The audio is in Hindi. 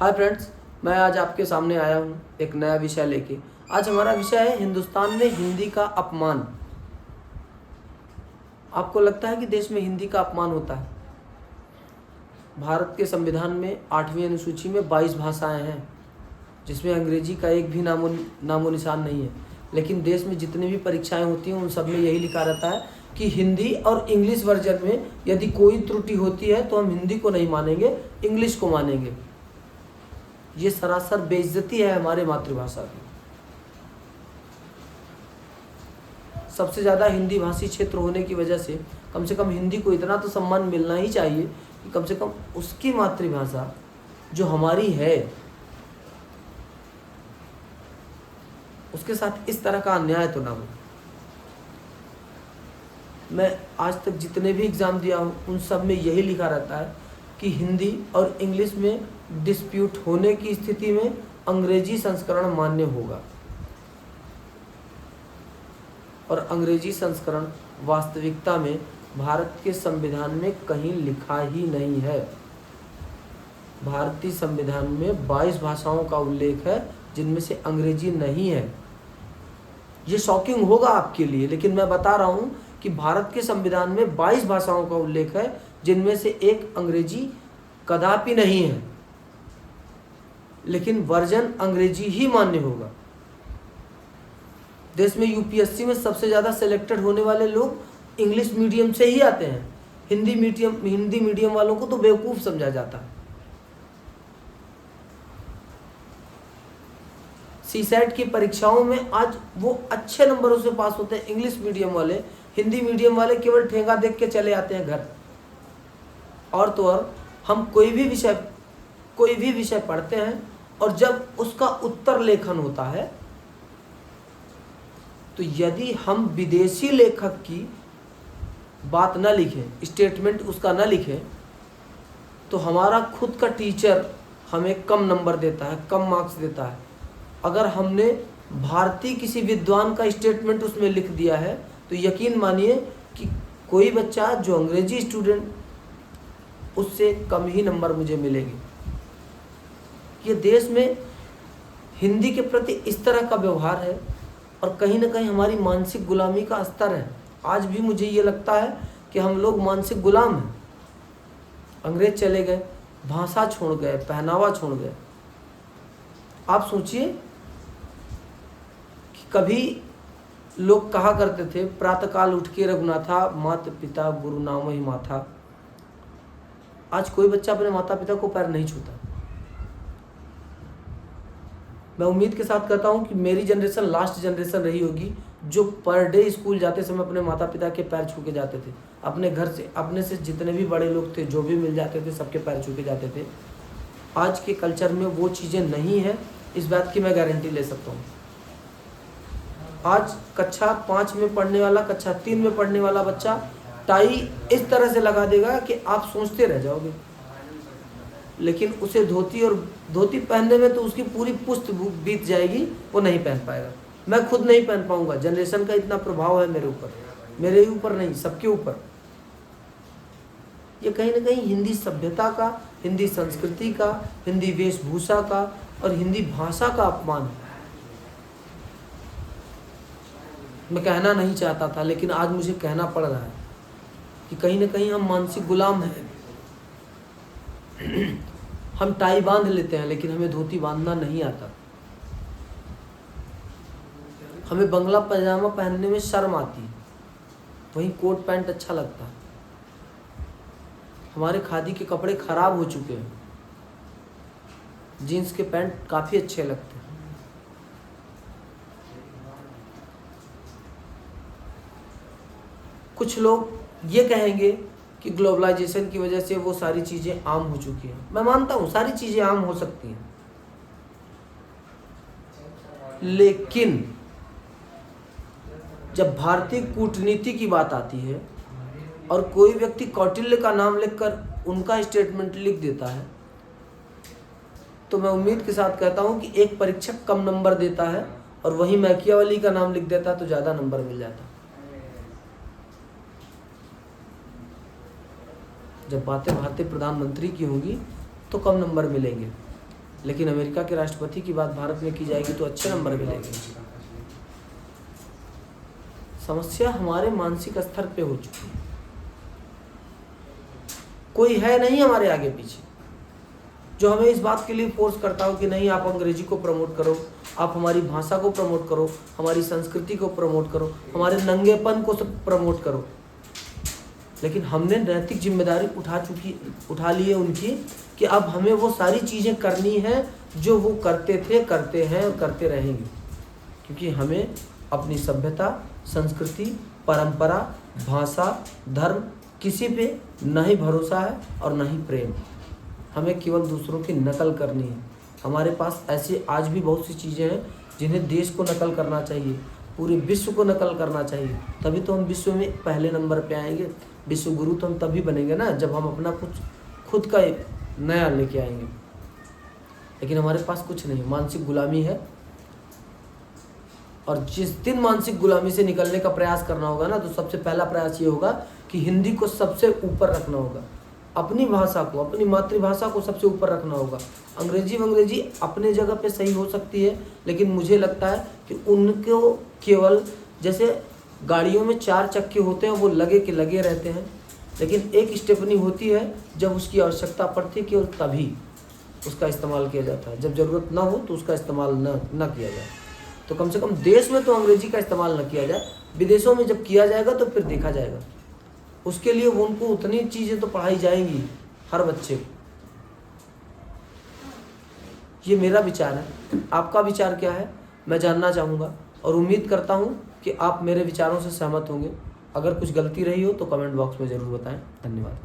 हाय फ्रेंड्स, मैं आज आपके सामने आया हूँ एक नया विषय लेके। आज हमारा विषय है हिंदुस्तान में हिंदी का अपमान। आपको लगता है कि देश में हिंदी का अपमान होता है? भारत के संविधान में 8वीं अनुसूची में 22 भाषाएं हैं, जिसमें अंग्रेजी का एक भी नामो निशान नहीं है। लेकिन देश में जितनी भी परीक्षाएं होती हैं उन सब में यही लिखा रहता है कि हिंदी और इंग्लिश वर्जन में यदि कोई त्रुटि होती है तो हम हिंदी को नहीं मानेंगे, इंग्लिश को मानेंगे। ये सरासर बेइज्जती है हमारे मातृभाषा की। सबसे ज़्यादा हिंदी भाषी क्षेत्र होने की वजह से कम हिंदी को इतना तो सम्मान मिलना ही चाहिए कि कम से कम उसकी मातृभाषा जो हमारी है उसके साथ इस तरह का अन्याय तो ना हो। मैं आज तक जितने भी एग्ज़ाम दिया हूँ उन सब में यही लिखा रहता है कि हिंदी और इंग्लिश में डिस्प्यूट होने की स्थिति में अंग्रेजी संस्करण मान्य होगा, और अंग्रेजी संस्करण वास्तविकता में भारत के संविधान में कहीं लिखा ही नहीं है। भारतीय संविधान में 22 भाषाओं का उल्लेख है जिनमें से अंग्रेजी नहीं है। ये शॉकिंग होगा आपके लिए, लेकिन मैं बता रहा हूँ कि भारत के संविधान में 22 भाषाओं का उल्लेख है जिनमें से एक अंग्रेजी कदापि नहीं है, लेकिन वर्जन अंग्रेजी ही मान्य होगा। देश में यूपीएससी में सबसे ज़्यादा सिलेक्टेड होने वाले लोग इंग्लिश मीडियम से ही आते हैं। हिंदी मीडियम वालों को तो बेवकूफ़ समझा जाता है। सीसैट की परीक्षाओं में आज वो अच्छे नंबरों से पास होते हैं इंग्लिश मीडियम वाले। हिंदी मीडियम वाले केवल ठेंगा देख के चले आते हैं घर। और तो और हम कोई भी विषय पढ़ते हैं और जब उसका उत्तर लेखन होता है तो यदि हम विदेशी लेखक की बात न लिखें, स्टेटमेंट उसका न लिखें, तो हमारा खुद का टीचर हमें कम नंबर देता है, कम मार्क्स देता है। अगर हमने भारतीय किसी विद्वान का स्टेटमेंट उसमें लिख दिया है तो यकीन मानिए कि कोई बच्चा जो अंग्रेजी स्टूडेंट, उससे कम ही नंबर मुझे मिलेंगे। ये देश में हिंदी के प्रति इस तरह का व्यवहार है और कहीं ना कहीं हमारी मानसिक गुलामी का स्तर है। आज भी मुझे ये लगता है कि हम लोग मानसिक गुलाम हैं। अंग्रेज चले गए, भाषा छोड़ गए, पहनावा छोड़ गए। आप सोचिए कि कभी लोग कहा करते थे, प्रातःकाल उठ के रघुनाथा, माता पिता गुरु नाम ही माथा। आज कोई बच्चा अपने माता पिता को पैर नहीं छूता। मैं उम्मीद के साथ कहता हूँ कि मेरी जनरेशन लास्ट जनरेशन रही होगी जो पर डे स्कूल जाते समय अपने माता पिता के पैर छू के जाते थे। अपने घर से, अपने से जितने भी बड़े लोग थे, जो भी मिल जाते थे, सबके पैर छू के जाते थे। आज के कल्चर में वो चीज़ें नहीं है, इस बात की मैं गारंटी ले सकता हूँ। आज कक्षा 5 में पढ़ने वाला, कक्षा 3 में पढ़ने वाला बच्चा टाई इस तरह से लगा देगा कि आप सोचते रह जाओगे, लेकिन उसे धोती पहनने में तो उसकी पूरी पुश्त बीत जाएगी, वो नहीं पहन पाएगा। मैं खुद नहीं पहन पाऊंगा। जनरेशन का इतना प्रभाव है मेरे ऊपर, मेरे ही ऊपर नहीं, सबके ऊपर। ये कहीं ना कहीं हिंदी सभ्यता का, हिंदी संस्कृति का, हिंदी वेशभूषा का और हिंदी भाषा का अपमान है। मैं कहना नहीं चाहता था, लेकिन आज मुझे कहना पड़ रहा है कि कहीं ना कहीं हम मानसिक गुलाम हैं। हम टाई बांध लेते हैं लेकिन हमें धोती बांधना नहीं आता। हमें बंगला पैजामा पहनने में शर्म आती है, वहीं कोट पैंट अच्छा लगता है। हमारे खादी के कपड़े खराब हो चुके हैं, जीन्स के पैंट काफ़ी अच्छे लगते हैं। कुछ लोग ये कहेंगे कि ग्लोबलाइजेशन की वजह से वो सारी चीज़ें आम हो चुकी हैं। मैं मानता हूँ सारी चीज़ें आम हो सकती हैं, लेकिन जब भारतीय कूटनीति की बात आती है और कोई व्यक्ति कौटिल्य का नाम लिखकर उनका स्टेटमेंट लिख देता है, तो मैं उम्मीद के साथ कहता हूँ कि एक परीक्षक कम नंबर देता है और वहीं मैकियावेली का नाम लिख देता है तो ज़्यादा नंबर मिल जाता है। जब बातें भारतीय प्रधानमंत्री की होंगी तो कम नंबर मिलेंगे। लेकिन अमेरिका के राष्ट्रपति की बात भारत में की जाएगी तो अच्छे नंबर मिलेंगे। समस्या हमारे मानसिक स्तर पे हो चुकी है, कोई है नहीं हमारे आगे पीछे जो हमें इस बात के लिए फोर्स करता हो कि नहीं आप अंग्रेजी को प्रमोट करो, आप हमारी भाषा को प्रमोट करो, हमारी संस्कृति को प्रमोट करो, हमारे नंगेपन को प्रमोट करो। लेकिन हमने नैतिक जिम्मेदारी उठा ली है उनकी कि अब हमें वो सारी चीज़ें करनी है जो वो करते थे, करते हैं और करते रहेंगे, क्योंकि हमें अपनी सभ्यता, संस्कृति, परंपरा, भाषा, धर्म किसी पे न ही भरोसा है और न ही प्रेम। हमें केवल दूसरों की नकल करनी है। हमारे पास ऐसी आज भी बहुत सी चीज़ें हैं जिन्हें देश को नकल करना चाहिए, पूरे विश्व को नकल करना चाहिए, तभी तो हम विश्व में पहले नंबर पे आएंगे। विश्व गुरु तो हम तभी बनेंगे ना जब हम अपना कुछ खुद का नया लेके आएंगे। लेकिन हमारे पास कुछ नहीं, मानसिक गुलामी है। और जिस दिन मानसिक गुलामी से निकलने का प्रयास करना होगा ना, तो सबसे पहला प्रयास ये होगा कि हिंदी को सबसे ऊपर रखना होगा, अपनी भाषा को, अपनी मातृभाषा को सबसे ऊपर रखना होगा। अंग्रेजी अपने जगह पे सही हो सकती है, लेकिन मुझे लगता है कि उनको केवल जैसे गाड़ियों में 4 चक्के होते हैं वो लगे के लगे रहते हैं, लेकिन एक स्टेपनी होती है जब उसकी आवश्यकता पड़ती है केवल तभी उसका इस्तेमाल किया जाता है, जब ज़रूरत ना हो तो उसका इस्तेमाल न किया जाए। तो कम से कम देश में तो अंग्रेजी का इस्तेमाल न किया जाए, विदेशों में जब किया जाएगा तो फिर देखा जाएगा। उसके लिए वो उनको उतनी चीज़ें तो पढ़ाई जाएंगी हर बच्चे को। ये मेरा विचार है, आपका विचार क्या है मैं जानना चाहूँगा और उम्मीद करता हूँ कि आप मेरे विचारों से सहमत होंगे। अगर कुछ गलती रही हो तो कमेंट बॉक्स में ज़रूर बताएं। धन्यवाद।